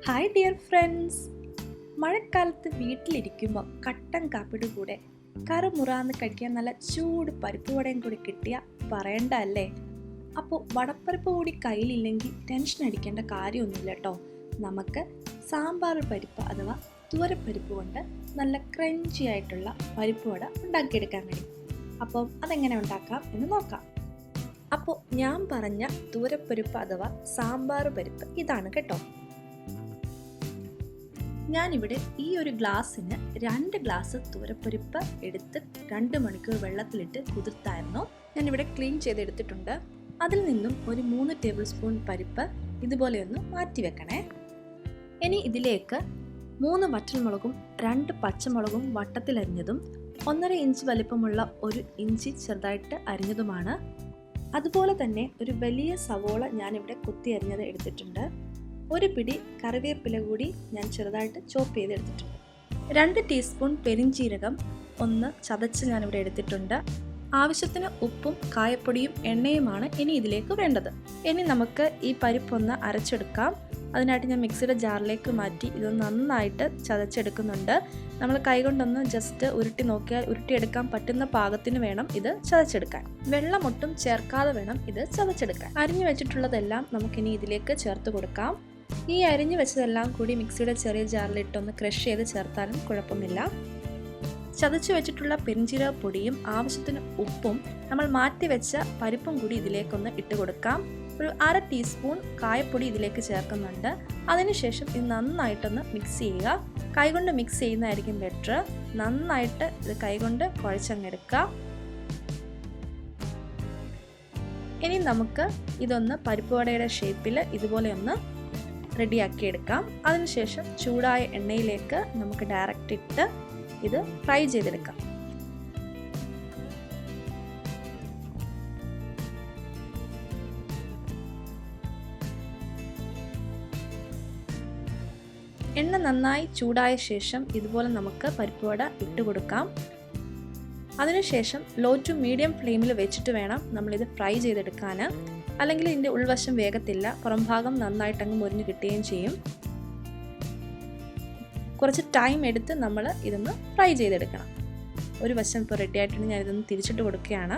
Hi dear friends. മഴക്കാലത്ത് വീട്ടിലിരിക്കുമ്പോൾ കട്ടൻ കാപ്പിയുടെ കൂടെ കറുമുറാന്ന് കഴിക്കാൻ നല്ല ചൂട് പരിപ്പ് വടയും കൂടി കിട്ടിയാൽ പറയണ്ട അല്ലേ. അപ്പോൾ വടപ്പരിപ്പ് കൂടി കയ്യിലില്ലെങ്കിൽ ടെൻഷൻ അടിക്കേണ്ട കാര്യമൊന്നുമില്ല കേട്ടോ. നമുക്ക് സാമ്പാർ പരിപ്പ് അഥവാ തുവരപ്പരിപ്പ് കൊണ്ട് നല്ല ക്രഞ്ചി ആയിട്ടുള്ള പരിപ്പ് വട ഉണ്ടാക്കിയെടുക്കാൻ കഴിയും. അപ്പോൾ അതെങ്ങനെ ഉണ്ടാക്കാം എന്ന് നോക്കാം. അപ്പോൾ ഞാൻ പറഞ്ഞ തുവരപ്പരിപ്പ് അഥവാ സാമ്പാർ പരിപ്പ് ഇതാണ് കേട്ടോ. ഞാനിവിടെ ഈ ഒരു ഗ്ലാസ്സിന് 2 ഗ്ലാസ് തുവരപ്പരിപ്പ് എടുത്ത് 2 മണിക്കൂർ വെള്ളത്തിലിട്ട് കുതിർത്തായിരുന്നു. ഞാനിവിടെ ക്ലീൻ ചെയ്തെടുത്തിട്ടുണ്ട്. അതിൽ നിന്നും ഒരു 3 ടേബിൾ സ്പൂൺ പരിപ്പ് ഇതുപോലെ ഒന്ന് മാറ്റി വെക്കണേ. ഇനി ഇതിലേക്ക് 3 വറ്റൽമുളകും 2 പച്ചമുളകും വട്ടത്തിലരിഞ്ഞതും 1.5 ഇഞ്ച് വലിപ്പമുള്ള ഒരു ഇഞ്ചി ചെറുതായിട്ട് അരിഞ്ഞതുമാണ്. അതുപോലെ തന്നെ ഒരു വലിയ സവോള ഞാനിവിടെ കുത്തി അരിഞ്ഞത് എടുത്തിട്ടുണ്ട്. ഒരു പിടി കറിവേപ്പില കൂടി ഞാൻ ചെറുതായിട്ട് ചോപ്പ് ചെയ്തെടുത്തിട്ടുണ്ട്. 2 ടീസ്പൂൺ പെരിഞ്ചീരകം ഒന്ന് ചതച്ച് ഞാനിവിടെ എടുത്തിട്ടുണ്ട്. ആവശ്യത്തിന് ഉപ്പും കായപ്പൊടിയും എണ്ണയുമാണ് ഇനി ഇതിലേക്ക് വേണ്ടത്. ഇനി നമുക്ക് ഈ പരിപ്പൊന്ന് അരച്ചെടുക്കാം. അതിനായിട്ട് ഞാൻ മിക്സിയുടെ ജാറിലേക്ക് മാറ്റി ഇത് നന്നായിട്ട് ചതച്ചെടുക്കുന്നുണ്ട്. നമ്മൾ കൈകൊണ്ടൊന്ന് ജസ്റ്റ് ഉരുട്ടി നോക്കിയാൽ ഉരുട്ടിയെടുക്കാൻ പറ്റുന്ന പാകത്തിന് വേണം ഇത് ചതച്ചെടുക്കാൻ. വെള്ളമൊട്ടും ചേർക്കാതെ വേണം ഇത് ചതച്ചെടുക്കാൻ. അരിഞ്ഞു വെച്ചിട്ടുള്ളതെല്ലാം നമുക്കിനി ഇതിലേക്ക് ചേർത്ത് കൊടുക്കാം. ഈ അരിഞ്ഞു വെച്ചതെല്ലാം കൂടി മിക്സിയുടെ ചെറിയ ജാറിലിട്ടൊന്ന് ക്രഷ് ചെയ്ത് ചേർത്താലും കുഴപ്പമില്ല. ചതച്ചു വെച്ചിട്ടുള്ള പെരിഞ്ചീരക പൊടിയും ആവശ്യത്തിന് ഉപ്പും നമ്മൾ മാറ്റി വെച്ച പരിപ്പും കൂടി ഇതിലേക്കൊന്ന് ഇട്ട് കൊടുക്കാം. ഒരു 1/2 ടീസ്പൂൺ കായപ്പൊടി ഇതിലേക്ക് ചേർക്കുന്നുണ്ട്. അതിനുശേഷം ഇത് നന്നായിട്ടൊന്ന് മിക്സ് ചെയ്യുക. കൈകൊണ്ട് മിക്സ് ചെയ്യുന്നതായിരിക്കും ബെറ്റർ. നന്നായിട്ട് ഇത് കൈകൊണ്ട് കുഴച്ചങ്ങെടുക്കുക. ഇനി നമുക്ക് ഇതൊന്ന് പരിപ്പ് വടയുടെ ഷേപ്പിൽ ഇതുപോലെ ഒന്ന് റെഡിയാക്കി എടുക്കാം. അതിനുശേഷം ചൂടായ എണ്ണയിലേക്ക് നമുക്ക് ഡയറക്റ്റ് ഇട്ട് ഇത് ഫ്രൈ ചെയ്തെടുക്കാം. എണ്ണ നന്നായി ചൂടായ ശേഷം ഇതുപോലെ നമുക്ക് പരിപ്പ് വട ഇട്ട് കൊടുക്കാം. അതിനുശേഷം ലോ ടു മീഡിയം ഫ്ലെയിമിൽ വെച്ചിട്ട് വേണം നമ്മളിത് ഫ്രൈ ചെയ്തെടുക്കാൻ. അല്ലെങ്കിൽ ഇതിൻ്റെ ഉൾവശം വേഗത്തില്ല, പുറം ഭാഗം നന്നായിട്ടങ്ങ് മുരിഞ്ഞ് കിട്ടുകയും ചെയ്യും. കുറച്ച് ടൈം എടുത്ത് നമ്മൾ ഇതൊന്ന് ഫ്രൈ ചെയ്തെടുക്കണം. ഒരു വശം ഇപ്പോൾ റെഡി ആയിട്ടുണ്ടെങ്കിൽ ഞാനിതൊന്ന് തിരിച്ചിട്ട് കൊടുക്കുകയാണ്.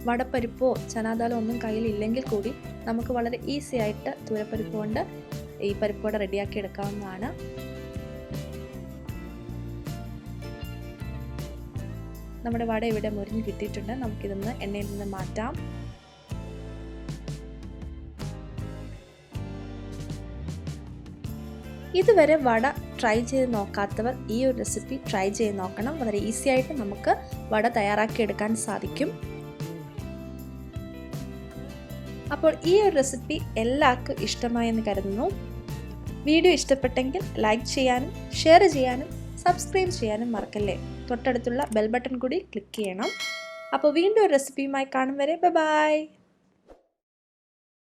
വടപ്പരിപ്പോ ചനാദാലോ ഒന്നും കയ്യിലില്ലെങ്കിൽ കൂടി നമുക്ക് വളരെ ഈസി ആയിട്ട് തുവരപ്പരിപ്പ് കൊണ്ട് ഈ പരിപ്പ് വട റെഡിയാക്കി എടുക്കാവുന്നതാണ്. നമ്മുടെ വട ഇവിടെ മുരിഞ്ഞ് കിട്ടിയിട്ടുണ്ട്. നമുക്കിതൊന്ന് എണ്ണയിൽ നിന്ന് മാറ്റാം. ഇതുവരെ വട ട്രൈ ചെയ്ത് നോക്കാത്തവർ ഈ ഒരു റെസിപ്പി ട്രൈ ചെയ്ത് നോക്കണം. വളരെ ഈസി ആയിട്ട് നമുക്ക് വട തയ്യാറാക്കി എടുക്കാൻ സാധിക്കും. അപ്പോൾ ഈ ഒരു റെസിപ്പി എല്ലാവർക്കും ഇഷ്ടമായെന്ന് കരുതുന്നു. വീഡിയോ ഇഷ്ടപ്പെട്ടെങ്കിൽ ലൈക്ക് ചെയ്യാനും ഷെയർ ചെയ്യാനും സബ്സ്ക്രൈബ് ചെയ്യാനും മറക്കല്ലേ. തൊട്ടടുത്തുള്ള ബെൽ ബട്ടൺ കൂടി ക്ലിക്ക് ചെയ്യണം. അപ്പോൾ വീണ്ടും ഒരു റെസിപ്പിയുമായി കാണും വരെ ബൈ.